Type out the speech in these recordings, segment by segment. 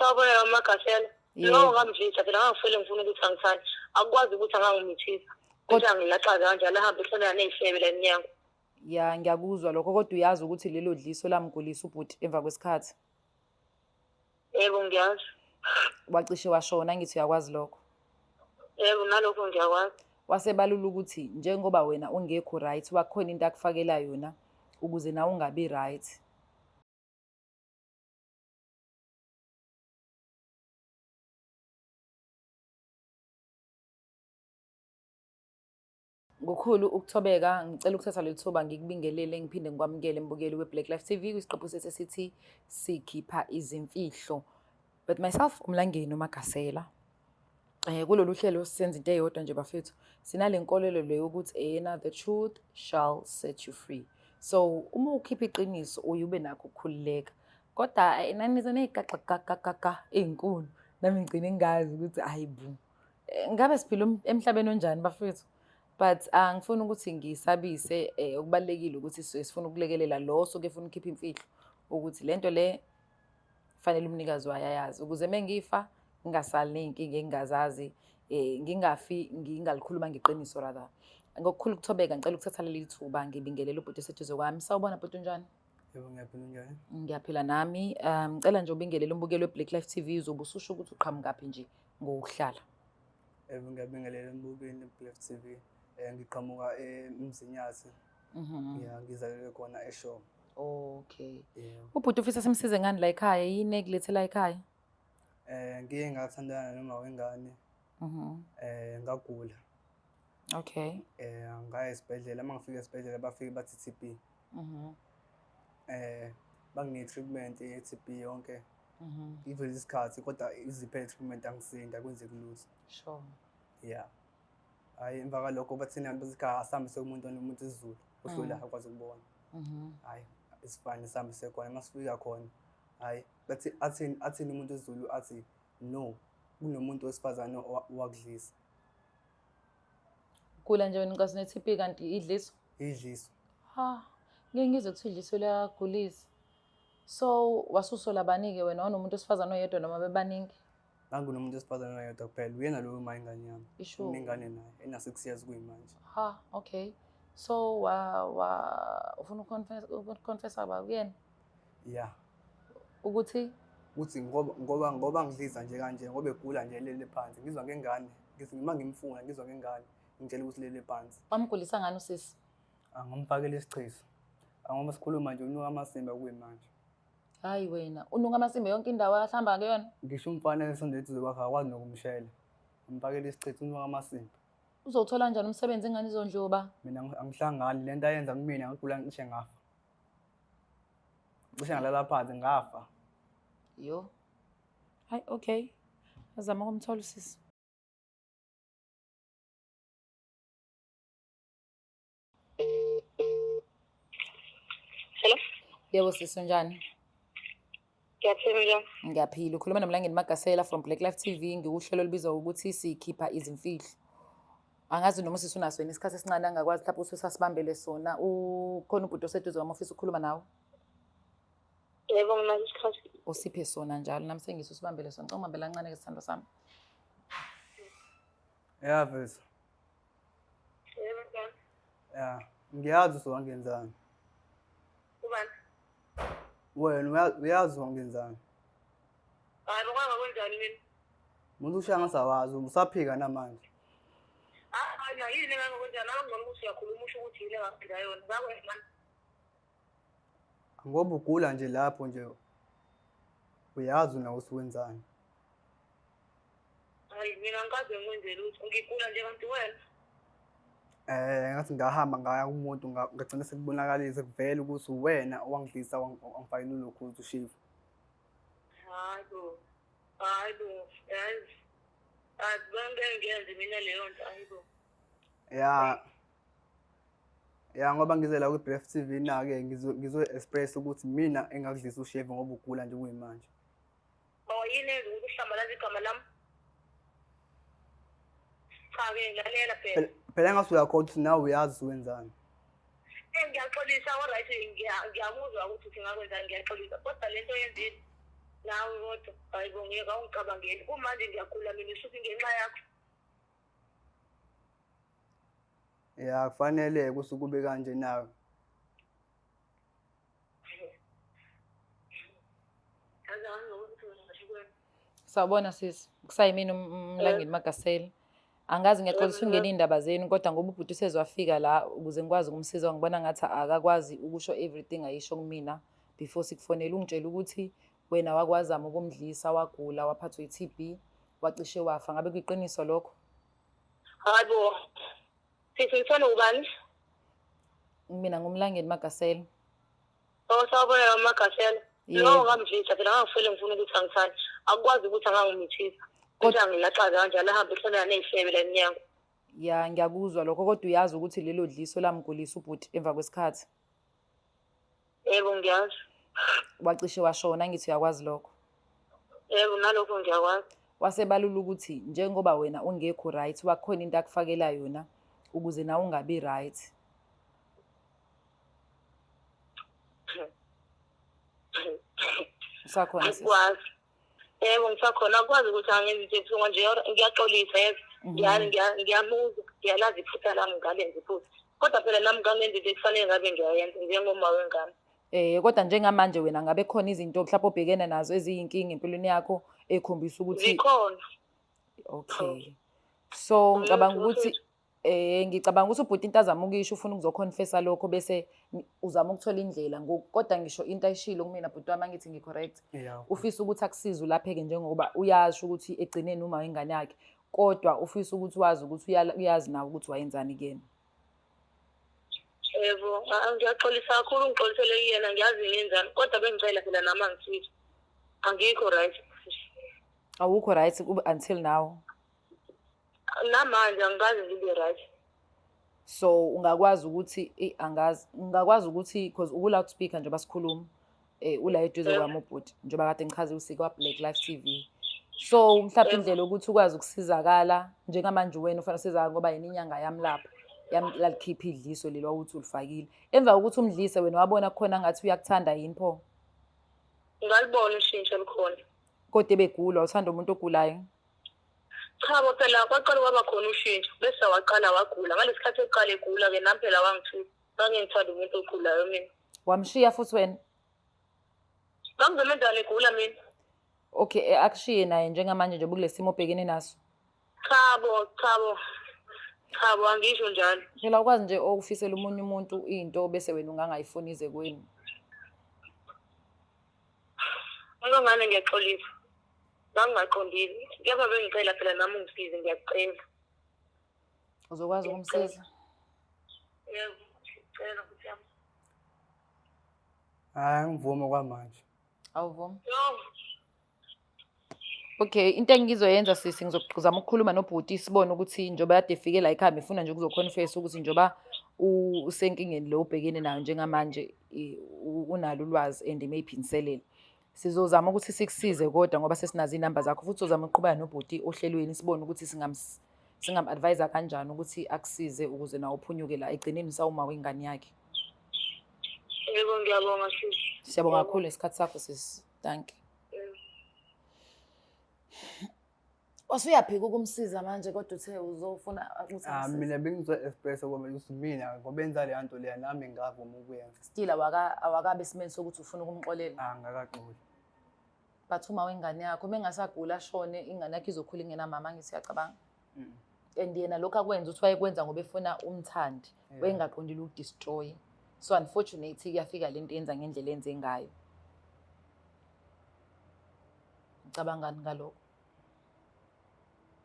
Uyabona amagasela. Lo ngamvisa phela ngangifele ngifuna ukuthi angithandi. Akukwazi ukuthi angangimithisa. Kodwa ngilaxaza kanjalo ahambe ehlala nezihlebe la eminyango. Ya ngiyakuzwa lokho kodwa uyazi ukuthi lelo dliso lamgulisa ubhuti emva kwesikhathi. Yebo ngiyazi. Wacishe washona ngithi uyakwazi lokho. Yebo nalokho ngiyakwazi. Wasebalula ukuthi njengoba wena ungekho right wakhona into akufakela yona ukuze nawe ungabi right. Ngokukhulu ukuthobeka ngicela ukuthatha leli thuba ngikubingelele ngiphinde ngikwamukele embukeli weBlack Life TV kwisiqephu sethu esithi sikhipha izimfihlo. But myself uMlangeni uMagasela. Kulolu hlelo sisenza into eyodwa nje bafethu. Sinale nkolelo leyo ukuthi the truth shall set you free. So uma ukhipha iqiniso uyube nakho ukukhululeka. Kodwa nanize nezigaxa ezinkulu nami ngicine ngazi ukuthi ayibu. Ngabe siphila emhlabeni onjani bafethu? But angifuni ukuthi ngisabise okubalekile ukuthi sifuna ukulekelela lo soke efuna ukukhipha imfihlo ukuthi lento le fanele umnikazi wayayazi ukuze mengifa ngingasali neyinkinga engingazazi ngingafi ngingalikhuluma ngeqiniso rather. Ngokukhulu ukuthobeka ngicela ukuthatha leli thuba ngibingelele ubhuti eseduze kwami. Sawubona bhuti unjani? Yebo ngiyaphila njani? Ngiyaphila nami. Ngicela nje ubingelele umbukeli weBlack Life TV uzobe ususho ukuthi uqhamukaphi nje ngokuhlala. Yebo ngiyabingelela umbukeli weBlack TV. Ngiqhamuka eMzinyathi. Ya ngizalelwe khona eShowe. Okay. Ubhuti ufisa simsize ngani la ekhaya? Yini ekulethe la ekhaya? Ngiye ngathandana noma wengane. Ngagula. Okay. Ngaya esibhedlela mangifika esibhedlela bafike bathi TB. Bangine treatment ye-TB yonke. Ivele isikhathi kodwa iziphele treatment angisinda kwenzeka lutho. Sure. Yeah. Hayi emva kwalokho bathina besikha asambise umuntu nomuntu isizulu ohlula akwazi ukubona. Hayi isifani sambise khona masifika khona. Hayi bathi athini umuntu isizulu athi no kunomuntu wesifazane owakudlisa. Kula nje wena inkosi ne-TB kanti idliso? Idliso. Ha, ngeke ngizwe ukuthi idliso liyagulisa. So wasusola banike wena wanomuntu wesifazane oyedwa noma bebaningi? Ngangunomuntu wesifazane oyedwa kuphela uyena loyo ingane yami. Ingane naye ena 6 years kuyimanje. Ha, okay. So ufuna ukuconfess about kuyena? Yeah. Ukuthi ngoba ngidliza nje kanje ngoba egula nje lele phansi ngizwa ngengane ngithi noma ngimfuna ngizwa ngengane ngitshela ukuthi lele phansi. Wamgulisa ngani usisi? Angimphakela isichiso. Ngoba sikhuluma nje unuka amasimba kuyimanje. Hayi wena unuka amasimba yonke indawo ahlamba kuyona? Ngisho umfana esondethi zokwakha akwazi nokumshela. Ngimphakela isichiso unuka amasimba. Uzothola kanjani umsebenzi ingane izondluba? Mina angihlangani lento ayenza kumina ngigula ngisho ngafa. Ngisho ngalala phansi ngafa. Yo. Hayi okay. Azama ukumthola usisi. Hello. Yebo sisi unjani? Ngiyaphila. Ngiyaphila. Ukhuluma noMlangeni Magasela from Black Life TV ngikuhlelo libizwa ukuthi sikhipha izimfihlo. Angazi noma sisi unaso yini isikhathi esincane angakwazi lapho usasibambele sona. Ukhona ubhuti oseduze kwami ofisa ukukhuluma nawe? Yebo nginaso isikhathi. Usiphe sona njalo nami sengiso sibambele sona. Ngicela ungibambela kancane ke sithando sami. Yeah mfethu. Yebo ngiyani? Yeah, ngiyazi usongenzani. Ubani? Wena uyazi ungenzani. Hayi ngoba kwenjani mina? Umuntu ushanga sawazi usaphika namanje. Hayi yini ngakwenjani ngcono ukuthi uyakhuluma usho ukuthi yini ngaphila yona. Ngakwenza manje. Ngoba ugula nje lapho nje uyazi na usiwenzani. Hayi mina ngikaze ngikwenzele ukuthi ngigula nje kanti wena. Ngathi ngahamba ngaya kumuntu ngagcina sekubonakalise kuvela ukuthi wena owangidlisa wangifakela lokhu ukuthi ushifu. Hayibo. Yazi. Ngiyenze mina leyo nto ayibo. Ya ngoba ngize la ku-Black TV na-ke ngizo express ukuthi mina engakudlisa ushevu ngoba ugula nje kuyimanje. Yini enza ukuthi uhlambalaza igama lami? Cha-ke lalela phela. Phela ngathi uyakhona ukuthi nawe uyazi wenzani. Ngiyaxolisa alright ngiyamuzwa ukuthi singakwenzani ngiyaxolisa kodwa lento yenzeni nawe kodwa ayibongeka ungicabangeli kumanje ngiyagula mina isuthi ngenxa yakho. Ya kufanele kusukube kanje nawe. Sawubona sisi, kusayimina umlangeni Magasela. Angazi ngiyaxolisa ungena iy'ndaba zenu kodwa ngoba ubhuti usezwafika la ukuze ngikwazi ukumsiza ngibona ngathi akakwazi ukusho everything ayisho kumina before sikufonele. Ungitshela ukuthi wena wakwazama ukumdlisa, wagula, waphathwa i-TB, wacishe wafa. Ngabe kuyiqiniso lokho? Hayibo. Sifuna ubani? Mina ngumlangeni Magasela. Sawubona Magasela. Lo ngamdlisa phela ngangifile ngifuna ukuthi angithandi. Akukwazi ukuthi angangimithisa. Kodwa ngilaxaza kanjalo ahambe ehlala nezihlebe la eminyango. Ya ngiyakuzwa lokho kodwa uyazi ukuthi lelo dliso lamgulisa ubhuti emva kwesikhathi. Yebo ngiyazi. Wacishe washona ngithi uyakwazi lokho. Yebo nalokho ngiyakwazi. Wasebalula ukuthi njengoba wena ungekho right wakhona into akufakela yona ukuze nawe ungabi right. Usakhona sisi? Yebo ngisakhona akwazi ukuthi angenze izinto nje ngiyaxolisa yebo. Ngiyamuzwa ngiyalazi iphutha lami ngalenza iphutha. Kodwa phela nami ngangenza into ekufanele ngabe ngiyayenza njengoma wengane. Kodwa njengamanje wena ngabe khona izinto mhlawumbe obhekene nazo eziyinkinga empilweni yakho ekhombisa ukuthi zikhona. Okay. So ngicabanga ukuthi ubhuti into azama ukisho ufuna ukuzoconfessa lokho bese uzama ukuthola indlela kodwa ngisho into ayishilo kumina bhuti wami ngithi ngicorrect. Ufisa ukuthi akusize ulapheke njengoba uyazi ukuthi egcineni uma ingane yakhe kodwa ufisa ukuthi wazi ukuthi uyazi nawe ukuthi wayenzani kuyena. Yebo, ngiyaxolisa kakhulu ngixolisele yena ngiyazi ngenzani kodwa bengicela phela nami angisize. Angikho right. Awukho right until now. Namanje angikaze ngibe right. So ungakwazi ukuthi ngingakwazi ukuthi because uku-loudspeaker njengoba sikhuluma ula eduze kwami ubhuti njengoba kade ngichaze usika wa Black Life TV. So mhlawumbe indlela ukuthi ukwazi ukusizakala njengamanje wena ufanele usizakala ngoba yini inyanga yami lapha yamlikhipha idliso lelo ukuthi ulifakile. Emva kokuthi umdlise wena wabona khona ngathi uyakuthanda yini pho? Ngalibona ushintsho likhona. Kodwa ebegula uthanda umuntu ogulayo? Cha bo phela kwaqala kwaba khona ushintsho bese waqala wagula ngalesikhathi eqala egula ke nami phela wangithuka ngangithanda umuntu ogulayo mina. Wamshiya futhi wena? Ngangizomenzana egula mina. Okay akushiye naye njengamanje nje kulesimo obhekene naso? Cha bo angisho njalo. Phela ukwazi nje okufisela umunye umuntu into bese wena ungangayifuni ize kweni. Ngangane ngiyaxolisa. Ngangaqondile. Kepha bengicela phela nami ungisize ngiyacela. Uzokwazi ukumsiza? Yebo, ngicela ukuthi yami. Ngivuma kwamanje. Awuvumi? Yo. Okay, into engizoyenza sisi ngizozama ukukhuluma nobhuti sibone ukuthi njoba yade efike la ekhaya ifuna nje ukuzoconfessa ukuthi njoba usenkingeni lo ubhekene nayo njengamanje unalo ulwazi and mayiphindiselele. Sizozama ukuthi sikusize kodwa ngoba sesinazi inamba zakho futhi uzama uqhubeka nobhuti ohlelweni sibone ukuthi singam-advise kanjani ukuthi akusize ukuze nawe uphunyuke la egcineni sawuma wengane yakhe. Yebo ngiyabonga sisi. Siyabonga kakhulu isikhathi sakho sisi. Thank you. Wasuyaphika ukumsiza manje kodwa uthe uzofuna ukuthi mina bengizo-expressa kwamele ukuthi mina ngoba enza le nto leya nami ngavuma ukuyenza. Still awakabe esimeni sokuthi ufuna ukumxolela? Ngakaxoli. But uma wengane yakho mengasagula ashone ingane yakho izokhula ingena mama ngithi uyacabanga. And yena lokho akwenza uthi wayekwenza ngoba efuna umthandi wayengaqondile ukudestroy. So unfortunately kuyafika lento yenza ngendlela enze ngayo. Ngicabanga ngalokho.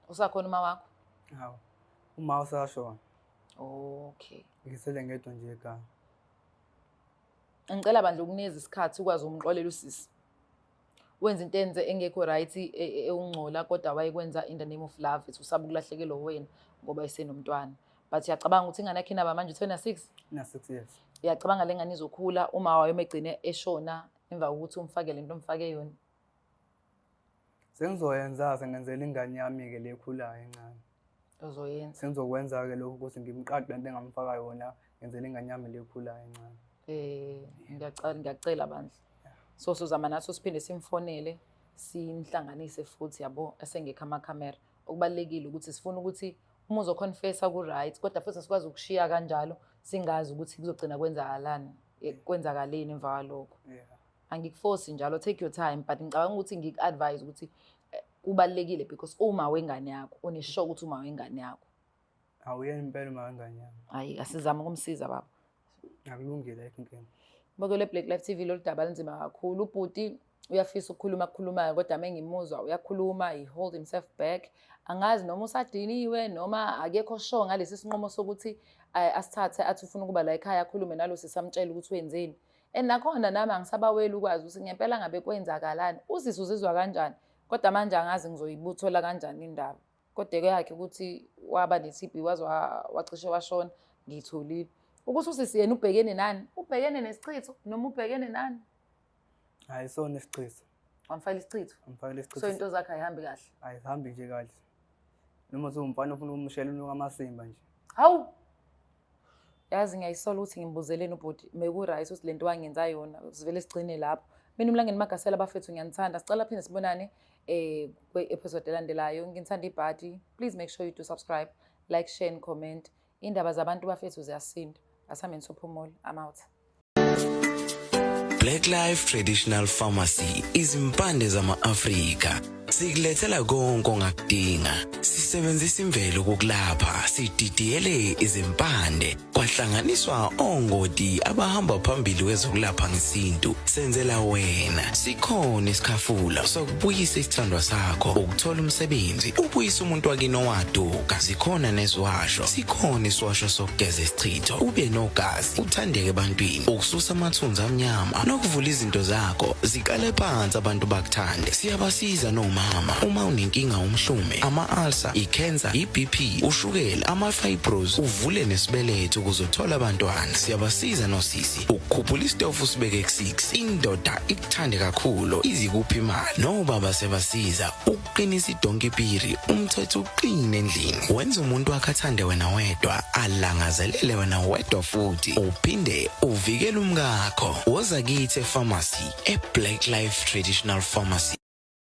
Usakhona uma wakho? Hawu. Uma usashona. Okay. Ngisele ngedwa nje ekhaya. Ngicela bandla ukunikeza isikhathi ukwazi umxolela usisi. Wenza into enze engekho right ewungcola kodwa wayekwenza in the name of love ethi usaba ukulahlekelwa wena ngoba esenomntwana. But uyacabanga ukuthi ingane yakhe inaba manje 26? Ina-6 years. Uyacabanga lengane izokhula uma wayo megcine eshona emva kokuthi umfake lento omfake yona? Sengizoyenza sengenzela ingane yami-ke le ekhulayo encane. Uzoyenza? Sengizokwenza-ke lokho ukuthi ngimqaqe lento engamfaka yona ngenzela ingane yami le ekhulayo encane. Ngiyacela bandla. So sizama naso siphinde simfonele sinhlanganise futhi yabo esengekho amakhamera. Okubalekile ukuthi sifuna ukuthi uma uzoconfessa ku-right kodwa futhi sikwazi ukushiya kanjalo singazi ukuthi kuzogcina kwenzakaleni emva kwalokho. Angikuforce njalo, take your time, but ngicabanga ukuthi ngik-advise ukuthi kubalekile because uma wengane yakho uneshock ukuthi uma wengane yakho. Awuyena impela uma wengane yakho. Hayi asizama ukumsiza baba. Akulungile inkinga. Bokele Black Life TV lo daba linzima kakhulu. Ubhuti uyafisa ukukhulumayo kodwa mengimuzwa uyakhuluma, he hold himself back. Angazi noma usadiniwe noma akekho sure ngalesi sinqumo sokuthi asithathe athi ufuna ukuba la ekhaya akhulume nalo sisamtshela ukuthi wenzeni. Nakhona nami angisabaweli ukwazi ukuthi ngempela ngabe kwenzakalani. Usisi uzizwa kanjani? Kodwa manje angazi ngizoyibuthola kanjani indaba. Kodwa yakhe ukuthi waba ne-TB wacishe washona ngitholile. Ukuthi usisi yena ubhekene nani? Ubhekene nesichitho noma ubhekene nani? Hayi so nesichitho. Wamfaka isichitho. Amfaka isichitho. So into zakhe ayihambi kahle. Ayihambi nje kahle. Noma umfana ufuna ukumshela amasimba nje. Hawu. Yazi ngiyayisola ukuthi ngimbuzeleni ubhuti meku-right ukuthi lento wangenza yona sivele sigcine lapho. Mina uMlangeni Magasela bafethu ngiyanithanda. Sicela phinde sibonane kwe-episode elandelayo. Ngithanda ibhadi. Please make sure you do subscribe, like, share and comment. Indaba zabantu bafethu ziyasinda. Asame ngisophumula. I'm out. Black Life Traditional Pharmacy izimpande zama-Afrika. Sikulethela konke ongakudinga. Sisebenzisa imvelo ukulapha, sididiyele izimpande. Kwahlanganiswa ongoti abahamba phambili kwezokulapha ngesintu. Senzela wena. Sikhona isikhafula sokubuyisa isithandwa sakho, ukuthola umsebenzi, ubuyisa umuntu wakini owaduka. Sikhona neswasho. Sikhona iswasho sokugeza isichitho, ube nogazi, uthandeke ebantwini, ukususa amathunzi amnyama, nokuvula izinto zakho zikale phansi abantu bakuthande. Siyabasiza noma uma unenkinga umhlume, ama-ulcer, i-cancer, i-BP, ushukela, ama-fibros, uvule nesibeletho ukuzothola abantwana. Siyabasiza nosisi ukukhuphula isitofu sibeke ku-6, indoda ikuthande kakhulu izikuphi imali. Nobaba sebasiza ukuqinisa idonkipiri, umthetho uqine endlini. Wenza umuntu wakhe athande wena wedwa, alangazelele wena wedwa futhi, uphinde uvikele umkakho. Woza kithi e-pharmacy, e-Black Life Traditional Pharmacy.